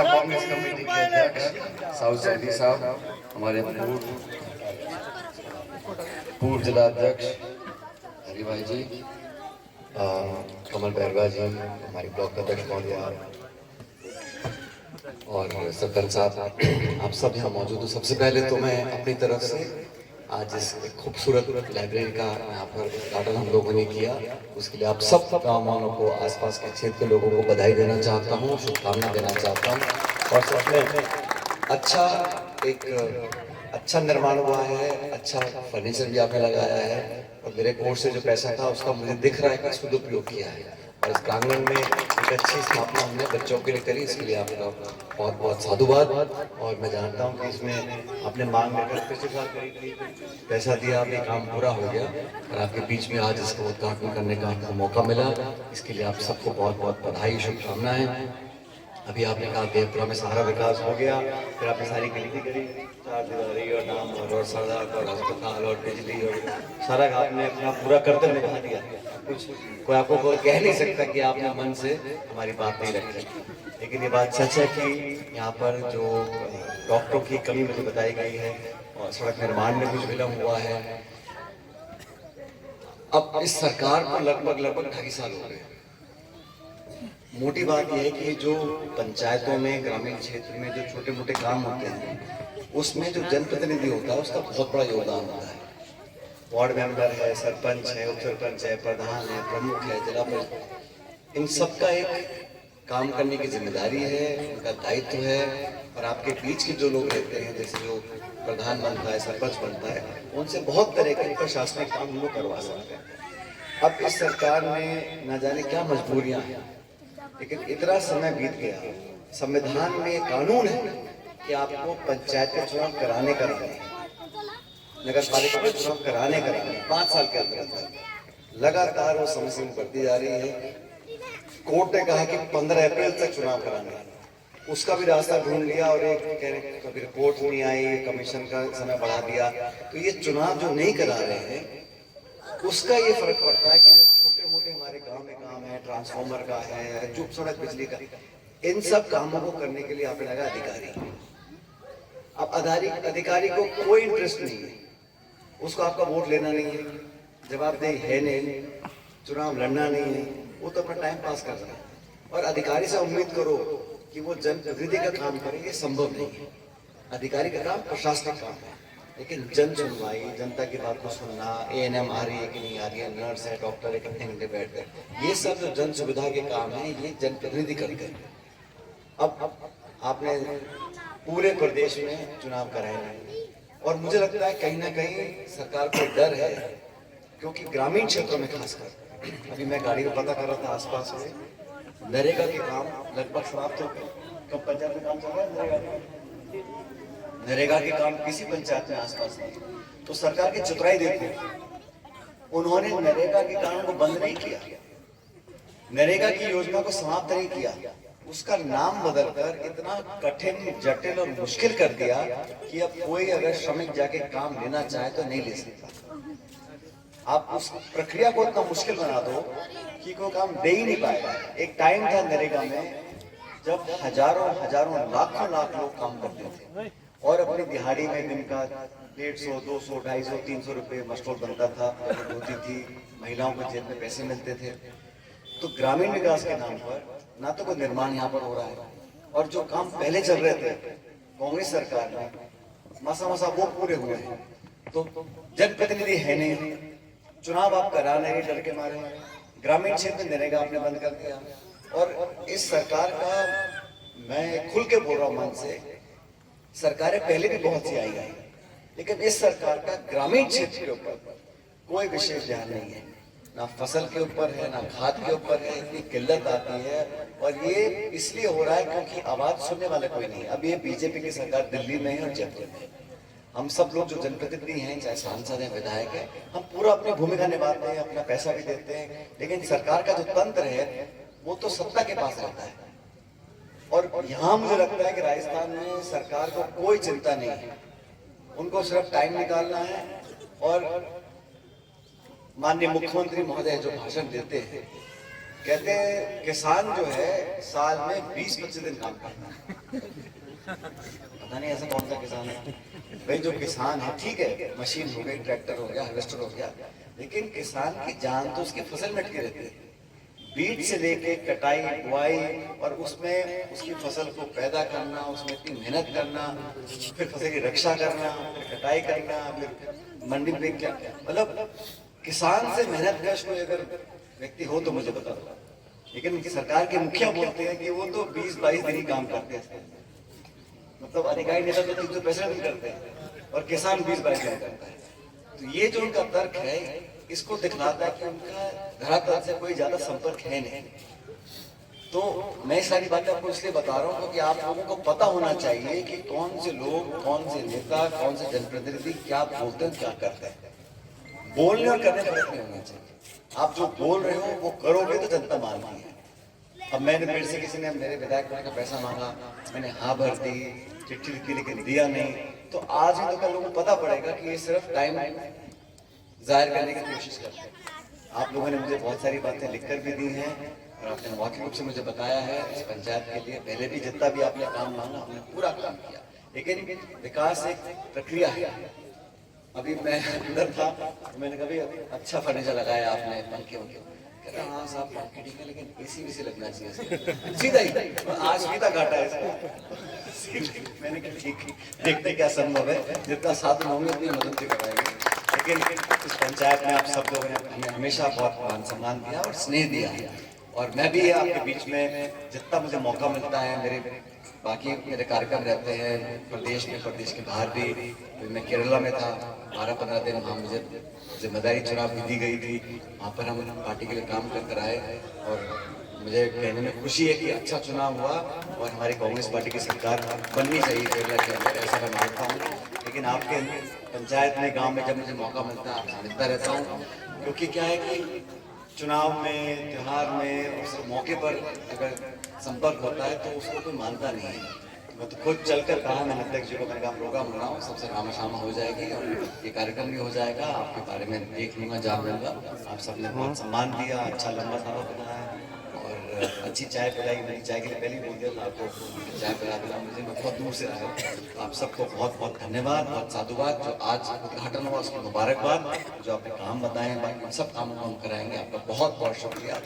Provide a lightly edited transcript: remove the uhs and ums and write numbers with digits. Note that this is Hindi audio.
जिला कांग्रेस कमेटी के अध्यक्ष साउथ सैदी साहब, हमारे पूर्व जिला अध्यक्ष हरी भाई जी, कमल बैरवा जी, हमारे ब्लॉक अध्यक्ष महोदय और सरपंच साहब, आप सब यहाँ मौजूद हो। सबसे पहले तो मैं अपनी तरफ से आज इस खूबसूरत लाइब्रेरी का यहाँ पर उद्घाटन हम लोगों ने किया, उसके लिए आप सब गाँव वालों को, आसपास के क्षेत्र के लोगों को बधाई देना चाहता हूँ, शुभकामना देना चाहता हूँ। और सच में अच्छा निर्माण हुआ है, अच्छा फर्नीचर भी आपने लगाया है, और मेरे कोर्स से जो पैसा था उसका मुझे दिख रहा है कि सदुपयोग किया है, और इस प्रांगण में एक अच्छी स्थापना हमने बच्चों के लिए करी, इसके लिए आपका बहुत बहुत साधुवाद। और मैं जानता हूँ कि इसमें आपने मांग लेकर पिछले साल पैसा दिया, आपने काम पूरा हो गया, और आपके बीच में आज इसका उद्घाटन करने का आपको मौका मिला, इसके लिए आप सबको बहुत बहुत बधाई, शुभकामनाएं। अभी आपने कहा देवपुरा में सारा विकास हो गया, फिर आपने सारी गली करी, चार दीवारी और नाम और सड़क और अस्पताल और बिजली और सारा आपने अपना पूरा कर्तव्य निभा दिया। कुछ कोई आपको कह नहीं सकता कि आपने मन से हमारी बात नहीं रखी, लेकिन ये बात सच है कि यहाँ पर जो डॉक्टरों की कमी मुझे बताई गई है और सड़क निर्माण में कुछ विलम्ब हुआ है। अब इस सरकार को लगभग 2.5 साल हो गए। मोटी बात यह है कि जो पंचायतों में, ग्रामीण क्षेत्र में जो छोटे मोटे काम होते हैं, उसमें जो जनप्रतिनिधि होता है उसका बहुत बड़ा योगदान होता है। वार्ड मेंबर है, सरपंच है, उप सरपंच है, प्रधान है, प्रमुख है, जिला परिषद, इन सबका एक काम करने की जिम्मेदारी है, उनका दायित्व है। और आपके बीच के जो लोग रहते हैं, जैसे जो प्रधान बनता है, सरपंच बनता है, उनसे बहुत तरह के प्रशासनिक काम लोग करवा सकते हैं। अब इस सरकार में न जाने क्या मजबूरियां हैं, लेकिन इतना समय बीत गया, संविधान में कानून है कि आपको पंचायत का चुनाव कराने, नगर पालिका का चुनाव कराने 5 साल के अंदर लगातार वो समस्या बढ़ती जा रही है। कोर्ट ने कहा कि 15 अप्रैल तक चुनाव कराना है, उसका भी रास्ता ढूंढ लिया, और एक कभी रिपोर्ट नहीं आई, कमीशन का समय बढ़ा दिया। तो ये चुनाव जो नहीं करा रहे हैं उसका ये फर्क पड़ता है कि छोटे मोटे हमारे गांव में काम है, ट्रांसफार्मर का है, जो सड़क बिजली का, इन सब कामों को करने के लिए आपने लगा अधिकारी। अब अधिकारी को कोई इंटरेस्ट नहीं है, उसको आपका वोट लेना नहीं है, जवाबदेही है नहीं, चुनाव लड़ना नहीं है, वो तो अपना टाइम पास कर रहा है। और अधिकारी से उम्मीद करो कि वो जनप्रतिनिधि का काम करे, ये संभव नहीं है। अधिकारी का काम प्रशासनिक काम है, लेकिन जन सुनवाई, जनता की बात को सुनना, ANM आ रही है कि नहीं आ रही है, नर्स है, डॉक्टर है, कितने घंटे बैठ गए, ये सब जो जन सुविधा के काम है, ये जनप्रतिनिधि करते हैं। अब आपने पूरे प्रदेश में चुनाव कराए, और मुझे लगता है कहीं ना कहीं सरकार को डर है, क्योंकि ग्रामीण क्षेत्रों में खासकर, अभी मैं गाड़ी में पता कर रहा था आसपास में, नरेगा के काम लगभग समाप्त हो गए। कब पंचायत में काम चल रहा है नरेगा के काम किसी पंचायत में आसपास नहीं। तो सरकार की चतुराई देखो, उन्होंने नरेगा के काम को बंद नहीं किया, नरेगा की योजना को समाप्त नहीं किया, उसका नाम बदलकर इतना कठिन, जटिल और मुश्किल कर दिया कि अब कोई अगर श्रमिक जाके काम लेना चाहे तो नहीं ले सकता। आप उस प्रक्रिया को इतना मुश्किल बना दो कि कोई काम दे ही नहीं पाएगा। एक टाइम था नरेगा में जब हजारों लाखों लोग काम करते थे, और अपनी दिहाड़ी में दिन का 150, 200, 250, 300 रुपये मस्टोल बनता था, होती थी, महिलाओं को जेब में पैसे मिलते थे। तो ग्रामीण विकास के नाम पर ना तो कोई निर्माण यहाँ पर हो रहा है, और जो काम पहले चल रहे थे कांग्रेस सरकार में, मसा वो पूरे हुए हैं। तो जनप्रतिनिधि है नहीं, चुनाव आप करा नहीं डर के मारे, ग्रामीण क्षेत्र में नरेगा आपने बंद कर दिया। और इस सरकार का, मैं खुल के बोल रहा हूँ मन से, सरकारें पहले भी बहुत सी आई गई, लेकिन इस सरकार का ग्रामीण क्षेत्र के ऊपर कोई विशेष ध्यान नहीं है, ना फसल के ऊपर है, ना खाद के ऊपर है। इतनी किल्लत आती है, और ये इसलिए हो रहा है क्योंकि आवाज सुनने वाला कोई नहीं। अब ये बीजेपी की सरकार दिल्ली में है और जयपुर में, हम सब लोग जो जनप्रतिनिधि हैं, चाहे सांसद हैं, विधायक हैं, हम पूरा अपनी भूमिका निभाते हैं, अपना पैसा भी देते हैं, लेकिन सरकार का जो तंत्र है वो तो सत्ता के पास रहता है। और यहाँ मुझे लगता है कि राजस्थान में सरकार को कोई चिंता नहीं है, उनको सिर्फ टाइम निकालना है। और माननीय मुख्यमंत्री महोदय जो भाषण देते हैं, कहते हैं किसान जो है साल में 20-25 दिन काम करता है, पता नहीं ऐसा कौन सा किसान है भाई। जो किसान है ठीक है, मशीन हो गई, ट्रैक्टर हो गया, हार्वेस्टर हो गया, लेकिन किसान की जान तो उसकी फसल में अटकी रहती है। बीज से लेके कटाई, बुआई, और उसमें उसकी फसल को पैदा करना, उसमें इतनी मेहनत करना, फिर फसल की रक्षा करना, फिर कटाई करना, फिर मंडी में क्या, मतलब किसान से मेहनत कश कोई अगर व्यक्ति हो तो मुझे बता दो। लेकिन सरकार के मुखिया बोलते हैं कि वो तो 20-22 दिन ही काम करते हैं, मतलब अधिकारी नेता तो 365 दिन करते हैं और किसान 20-22 दिन करता है। तो ये जो उनका तर्क है, इसको दिखलाता है कि उनका धरातल से कोई ज्यादा संपर्क है नहीं। तो मैं सारी बातें आपको इसलिए बता रहा हूँ क्योंकि आप लोगों को पता होना चाहिए कि कौन से लोग, कौन से नेता, कौन से जनप्रतिनिधि क्या बोलते हैं, क्या करते हैं। बोलने और करने में फर्क नहीं होना चाहिए। आप जो बोल रहे हो वो करोगे तो जनता मानती है। अब मेरे मेरे से किसी ने मेरे विधायक होने का पैसा मांगा, मैंने हाँ भर दी, चिट्ठी लिखी लेकिन दिया नहीं, तो आज ही तो कल लोगों को पता पड़ेगा कि ये सिर्फ टाइम जाहिर करने की कोशिश करते हैं। आप लोगों ने मुझे बहुत सारी बातें लिखकर भी दी हैं और आपने मौखिक रूप से मुझे बताया है इस पंचायत के लिए। पहले भी जितना भी आपने काम मांगा हमने पूरा काम किया, लेकिन विकास एक प्रक्रिया है। अभी मैं अंदर था, मैंने कभी अच्छा फर्नीचर लगाया आपने, पंखे उनके, कहता हाँ साहब पंखे ठीक है लेकिन एसी भी लगना चाहिए सीधा ही, आज सीधा काटा है इसको। मैंने कहा ठीक, देखते क्या संभव है, जितना साधन होंगे उतनी मदद भी कराएंगे। लेकिन इस पंचायत में आप सब लोगों ने हमें हमेशा बहुत मान सम्मान दिया और स्नेह दिया है, और मैं भी आपके बीच में जितना मुझे मौका मिलता है, मेरे बाकी मेरे कार्यक्रम रहते हैं प्रदेश में, प्रदेश के बाहर भी। मैं केरला में था 12-15 दिन, वहाँ मुझे जिम्मेदारी चुनाव भी दी गई थी, वहाँ पर हम पार्टी के लिए काम कर आए और मुझे कहने में खुशी है कि अच्छा चुनाव हुआ और हमारी कांग्रेस पार्टी की सरकार बननी चाहिए केरला के अंदर, ऐसा मैं मानता हूँ। लेकिन आपके पंचायत में, गाँव में जब मुझे मौका मिलता है आपसे मिलता रहता हूँ, क्योंकि क्या है कि चुनाव में, त्योहार में, उस मौके पर अगर संपर्क होता है तो उसको कोई मानता नहीं है। मैं तो खुद चलकर कहा, मैंने अध्यक्ष जी को, मैंने कहा प्रोग्राम हो रहा हूँ, सबसे रामाशामा हो जाएगी और ये कार्यक्रम भी हो जाएगा, आपके बारे में देख लूँगा, जान लूँगा। आप सबने बहुत सम्मान दिया, अच्छा लंबा सफर बनाया और अच्छी चाय पिलाई। मेरी चाय के लिए पहले ही बोल दिया था आपको, चाय पिला दिला मुझे, मैं बहुत दूर से आया हूँ। आप सबको बहुत बहुत धन्यवाद, बहुत साधुवाद। जो आज उद्घाटन हुआ उसकी मुबारकबाद, जो आपने काम बताए बाकी सब कामों को हम कराएंगे। आपका बहुत बहुत शुक्रिया।